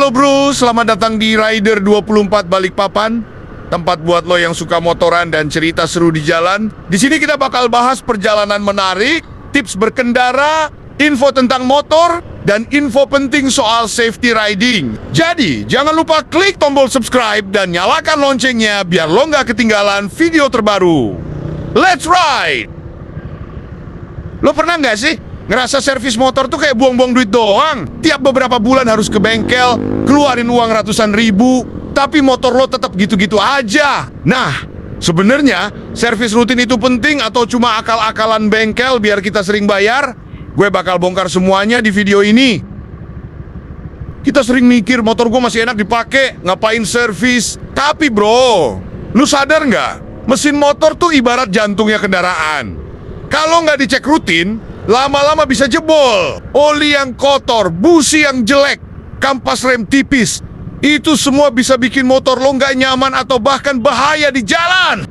Halo bro, selamat datang di Rider 24 Balikpapan. Tempat buat lo yang suka motoran dan cerita seru di jalan. Di sini kita bakal bahas perjalanan menarik, tips berkendara, info tentang motor, dan info penting soal safety riding. Jadi, jangan lupa klik tombol subscribe dan nyalakan loncengnya biar lo nggak ketinggalan video terbaru. Let's ride! Lo pernah nggak sih ngerasa servis motor tuh kayak buang-buang duit doang? Tiap beberapa bulan harus ke bengkel, keluarin uang ratusan ribu, tapi motor lo tetap gitu-gitu aja. Nah, sebenarnya servis rutin itu penting atau cuma akal-akalan bengkel biar kita sering bayar? Gue bakal bongkar semuanya di video ini. Kita sering mikir motor gue masih enak dipakai, ngapain servis? Tapi bro, lu sadar nggak? Mesin motor tuh ibarat jantungnya kendaraan. Kalau nggak dicek rutin, lama-lama bisa jebol. Oli yang kotor, busi yang jelek, kampas rem tipis, itu semua bisa bikin motor lo nggak nyaman atau bahkan bahaya di jalan.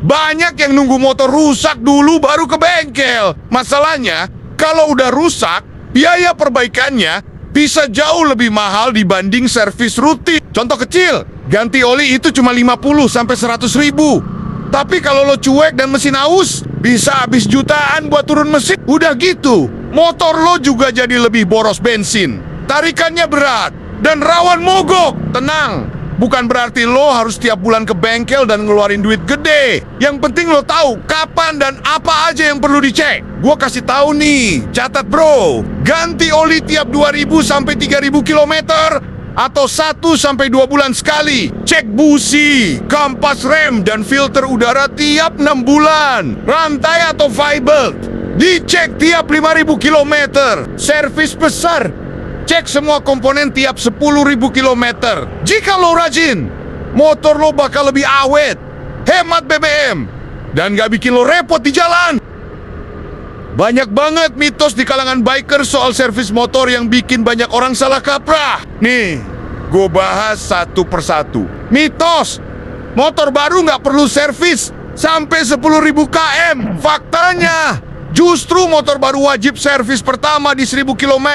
Banyak yang nunggu motor rusak dulu baru ke bengkel. Masalahnya, kalau udah rusak, biaya perbaikannya bisa jauh lebih mahal dibanding servis rutin. Contoh kecil, ganti oli itu cuma 50-100 ribu. Tapi kalau lo cuek dan mesin aus, bisa habis jutaan buat turun mesin. Udah gitu, motor lo juga jadi lebih boros bensin. Tarikannya berat dan rawan mogok. Tenang, bukan berarti lo harus tiap bulan ke bengkel dan ngeluarin duit gede. Yang penting lo tahu kapan dan apa aja yang perlu dicek. Gua kasih tahu nih, catat bro. Ganti oli tiap 2.000-3.000 kilometer atau 1-2 bulan sekali. Cek busi, kampas rem, dan filter udara tiap 6 bulan. Rantai atau V-belt dicek tiap 5.000 kilometer. Servis besar, cek semua komponen tiap 10.000 kilometer. Jika lo rajin, motor lo bakal lebih awet, hemat BBM, dan gak bikin lo repot di jalan. Banyak banget mitos di kalangan biker soal servis motor yang bikin banyak orang salah kaprah. Nih, gue bahas satu persatu. Mitos, motor baru nggak perlu servis sampai 10.000 km. Faktanya, justru motor baru wajib servis pertama di 1.000 km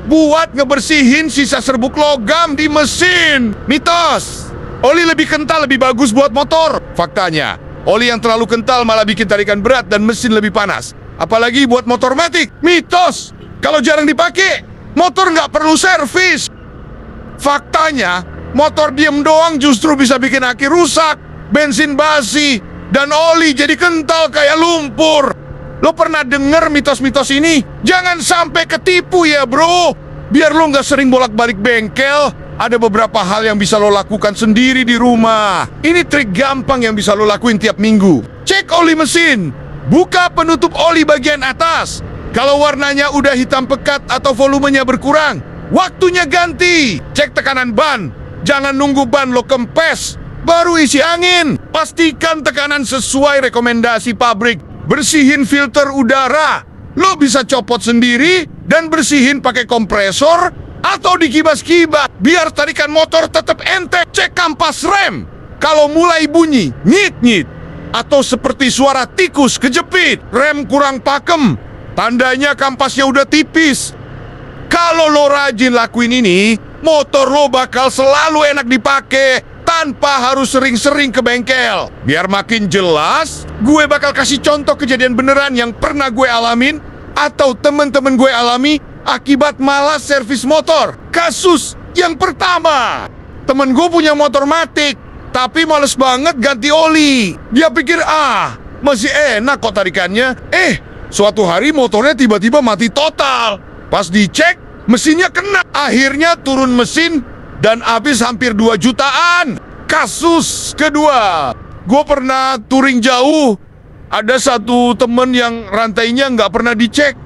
buat ngebersihin sisa serbuk logam di mesin. Mitos, oli lebih kental lebih bagus buat motor. Faktanya, oli yang terlalu kental malah bikin tarikan berat dan mesin lebih panas. Apalagi buat motor matic. Mitos, kalau jarang dipakai, motor nggak perlu servis. Faktanya, motor diem doang justru bisa bikin aki rusak, bensin basi, dan oli jadi kental kayak lumpur. Lo pernah denger mitos-mitos ini? Jangan sampai ketipu ya bro. Biar lo nggak sering bolak-balik bengkel, ada beberapa hal yang bisa lo lakukan sendiri di rumah. Ini trik gampang yang bisa lo lakuin tiap minggu. Cek oli mesin. Buka penutup oli bagian atas. Kalau warnanya udah hitam pekat atau volumenya berkurang, waktunya ganti. Cek tekanan ban. Jangan nunggu ban lo kempes baru isi angin. Pastikan tekanan sesuai rekomendasi pabrik. Bersihin filter udara. Lo bisa copot sendiri dan bersihin pakai kompresor atau dikibas-kibas biar tarikan motor tetap enteng. Cek kampas rem. Kalau mulai bunyi nyit-nyit atau seperti suara tikus kejepit, rem kurang pakem, tandanya kampasnya udah tipis. Kalau lo rajin lakuin ini, motor lo bakal selalu enak dipakai tanpa harus sering-sering ke bengkel. Biar makin jelas, gue bakal kasih contoh kejadian beneran yang pernah gue alamin atau temen-temen gue alami akibat malas servis motor. Kasus yang pertama, temen gue punya motor matic, tapi males banget ganti oli. Dia pikir, masih enak kok tarikannya. Suatu hari motornya tiba-tiba mati total. Pas dicek, mesinnya kena. Akhirnya turun mesin dan habis hampir 2 jutaan. Kasus kedua, gue pernah touring jauh. Ada satu temen yang rantainya nggak pernah dicek.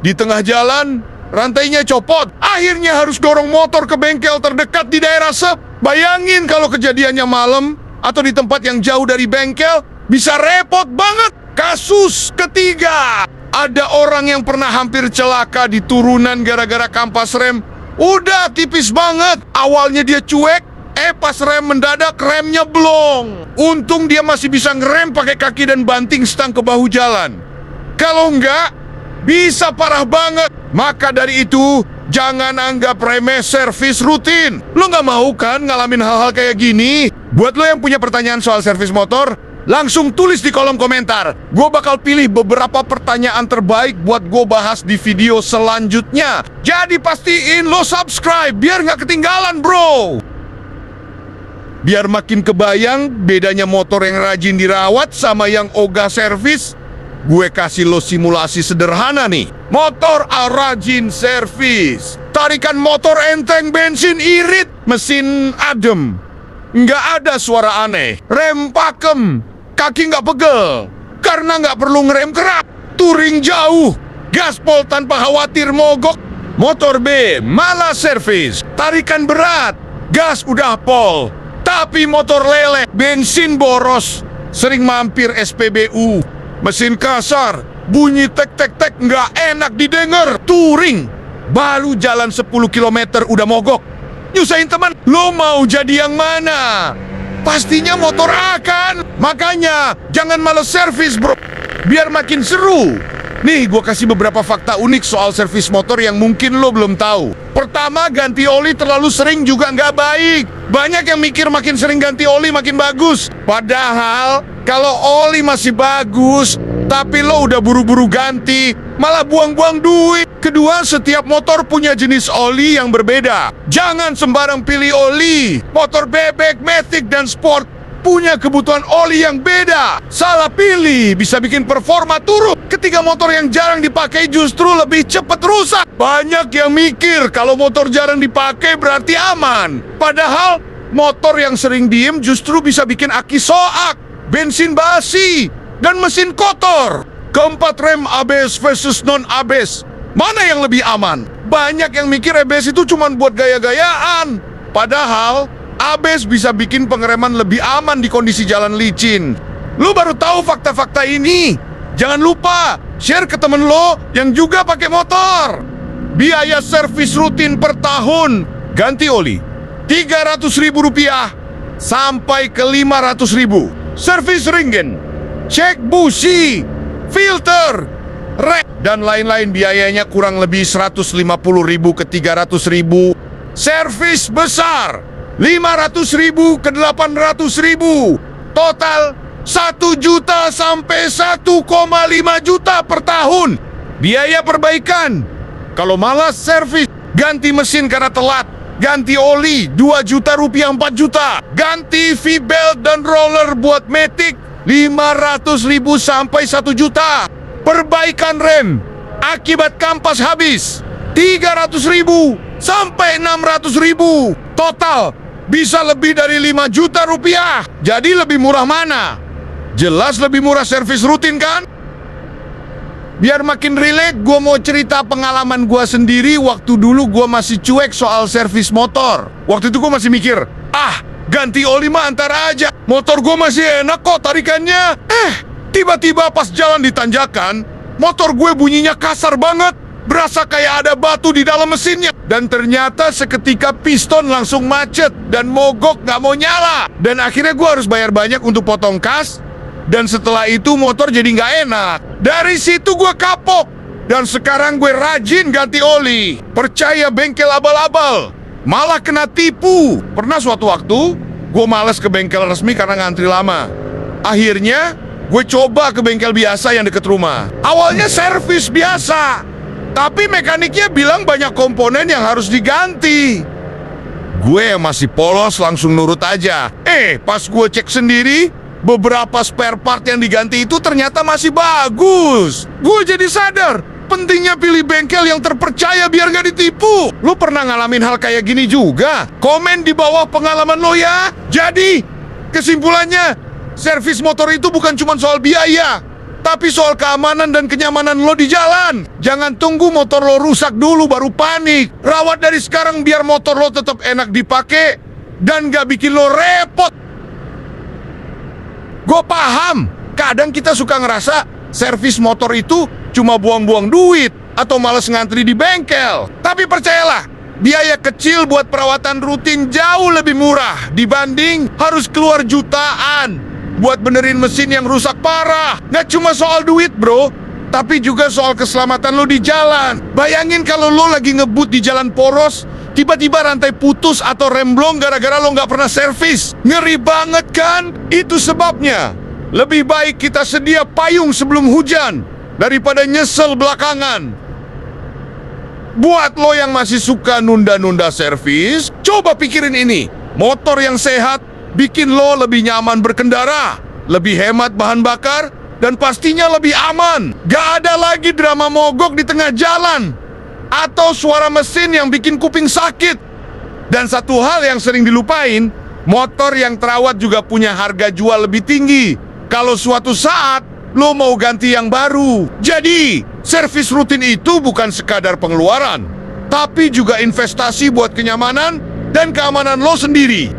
Di tengah jalan, rantainya copot. Akhirnya harus dorong motor ke bengkel terdekat di daerah Sep. Bayangin kalau kejadiannya malam atau di tempat yang jauh dari bengkel, bisa repot banget. Kasus ketiga, ada orang yang pernah hampir celaka di turunan gara-gara kampas rem udah tipis banget. Awalnya dia cuek, pas rem mendadak remnya blong. Untung dia masih bisa ngerem pakai kaki dan banting stang ke bahu jalan. Kalau enggak, bisa parah banget. Maka dari itu, Jangan anggap remeh servis rutin. Lo nggak mau kan ngalamin hal-hal kayak gini? Buat lo yang punya pertanyaan soal servis motor, langsung tulis di kolom komentar. Gue bakal pilih beberapa pertanyaan terbaik buat gue bahas di video selanjutnya. Jadi pastiin lo subscribe biar nggak ketinggalan, bro. Biar makin kebayang bedanya motor yang rajin dirawat sama yang ogah servis, gue kasih lo simulasi sederhana nih. Motor rajin servis. Tarikan motor enteng, bensin irit, mesin adem. Nggak ada suara aneh. Rem pakem, kaki nggak pegel karena nggak perlu ngerem keras. Touring jauh, gaspol tanpa khawatir mogok. Motor B, malas servis. Tarikan berat, gas udah pol, tapi motor leleh, bensin boros, sering mampir SPBU. Mesin kasar, bunyi tek-tek-tek nggak enak didengar. Touring, baru jalan 10 km udah mogok. Nyusahin teman, lo mau jadi yang mana? Pastinya motor A kan? Makanya, jangan males servis, bro. Biar makin seru. Nih, gue kasih beberapa fakta unik soal servis motor yang mungkin lo belum tahu. Pertama, ganti oli terlalu sering juga nggak baik. Banyak yang mikir makin sering ganti oli makin bagus. Padahal, kalau oli masih bagus, tapi lo udah buru-buru ganti, malah buang-buang duit. Kedua, setiap motor punya jenis oli yang berbeda. Jangan sembarang pilih oli. Motor bebek, matic, dan sport punya kebutuhan oli yang beda. Salah pilih bisa bikin performa turun. Ketiga, motor yang jarang dipakai justru lebih cepat rusak. Banyak yang mikir kalau motor jarang dipakai berarti aman. Padahal motor yang sering diem justru bisa bikin aki soak, bensin basi, dan mesin kotor. Keempat, rem ABS versus non-ABS. Mana yang lebih aman? Banyak yang mikir ABS itu cuma buat gaya-gayaan. Padahal ABS bisa bikin pengereman lebih aman di kondisi jalan licin. Lu baru tahu fakta-fakta ini? Jangan lupa share ke temen lo yang juga pakai motor. Biaya servis rutin per tahun ganti oli Rp300.000 sampai ke Rp500.000. Servis ringen, cek busi, filter, rek, dan lain-lain biayanya kurang lebih Rp150.000 ke Rp300.000. Servis besar Rp500.000 ke Rp800.000. Total Rp1 juta sampai Rp1,5 juta per tahun. Biaya perbaikan, kalau malas servis, ganti mesin karena telat, ganti oli Rp2 juta, Rp4 juta. Ganti V-belt dan roller buat matic Rp500.000 sampai Rp1 juta. Perbaikan rem akibat kampas habis Rp300.000 sampai Rp600.000. Total bisa lebih dari Rp5 juta. Jadi lebih murah mana? Jelas lebih murah servis rutin kan? Biar makin relate, gue mau cerita pengalaman gue sendiri waktu dulu gue masih cuek soal servis motor. Waktu itu gue masih mikir, ganti oli mah antar aja, motor gue masih enak kok tarikannya. Tiba-tiba pas jalan di tanjakan, motor gue bunyinya kasar banget, berasa kayak ada batu di dalam mesinnya. Dan ternyata seketika piston langsung macet dan mogok gak mau nyala. Dan akhirnya gue harus bayar banyak untuk potong kas. Dan setelah itu motor jadi gak enak. Dari situ gue kapok. Dan sekarang gue rajin ganti oli. Percaya bengkel abal-abal, malah kena tipu. Pernah suatu waktu gue males ke bengkel resmi karena ngantri lama. Akhirnya gue coba ke bengkel biasa yang deket rumah. Awalnya servis biasa, tapi mekaniknya bilang banyak komponen yang harus diganti. Gue yang masih polos langsung nurut aja. Pas gue cek sendiri, beberapa spare part yang diganti itu ternyata masih bagus. Gue jadi sadar pentingnya pilih bengkel yang terpercaya biar gak ditipu. Lo pernah ngalamin hal kayak gini juga? Komen di bawah pengalaman lo ya. Jadi, kesimpulannya, servis motor itu bukan cuma soal biaya, tapi soal keamanan dan kenyamanan lo di jalan. Jangan tunggu motor lo rusak dulu baru panik. Rawat dari sekarang biar motor lo tetap enak dipakai dan gak bikin lo repot. Gue paham, kadang kita suka ngerasa servis motor itu cuma buang-buang duit atau malas ngantri di bengkel. Tapi percayalah, biaya kecil buat perawatan rutin jauh lebih murah dibanding harus keluar jutaan buat benerin mesin yang rusak parah. Nggak cuma soal duit, bro, tapi juga soal keselamatan lo di jalan. Bayangin kalau lo lagi ngebut di jalan poros, tiba-tiba rantai putus atau remblong gara-gara lo nggak pernah servis. Ngeri banget kan? Itu sebabnya lebih baik kita sedia payung sebelum hujan daripada nyesel belakangan. Buat lo yang masih suka nunda-nunda servis, coba pikirin ini. Motor yang sehat bikin lo lebih nyaman berkendara, lebih hemat bahan bakar, dan pastinya lebih aman. Gak ada lagi drama mogok di tengah jalan atau suara mesin yang bikin kuping sakit. Dan satu hal yang sering dilupain, motor yang terawat juga punya harga jual lebih tinggi kalau suatu saat lo mau ganti yang baru. Jadi, servis rutin itu bukan sekadar pengeluaran, tapi juga investasi buat kenyamanan dan keamanan lo sendiri.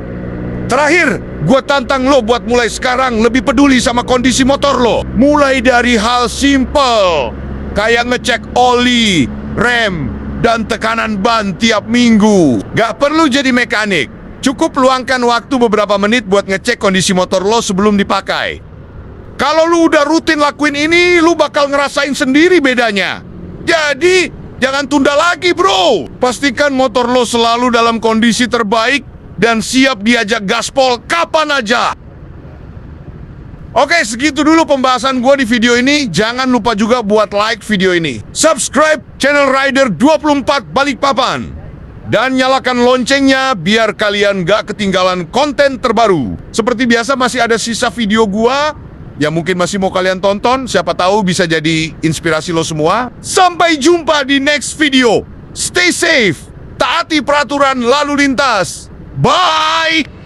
Terakhir, gue tantang lo buat mulai sekarang lebih peduli sama kondisi motor lo. Mulai dari hal simple, kayak ngecek oli, rem, dan tekanan ban tiap minggu. Gak perlu jadi mekanik. Cukup luangkan waktu beberapa menit buat ngecek kondisi motor lo sebelum dipakai. Kalau lu udah rutin lakuin ini, lu bakal ngerasain sendiri bedanya. Jadi, jangan tunda lagi, bro. Pastikan motor lo selalu dalam kondisi terbaik dan siap diajak gaspol kapan aja. Oke, segitu dulu pembahasan gue di video ini. Jangan lupa juga buat like video ini, subscribe channel Rider 24 Balikpapan, dan nyalakan loncengnya biar kalian gak ketinggalan konten terbaru. Seperti biasa masih ada sisa video gue yang mungkin masih mau kalian tonton. Siapa tahu bisa jadi inspirasi lo semua. Sampai jumpa di next video. Stay safe, taati peraturan lalu lintas. Bye!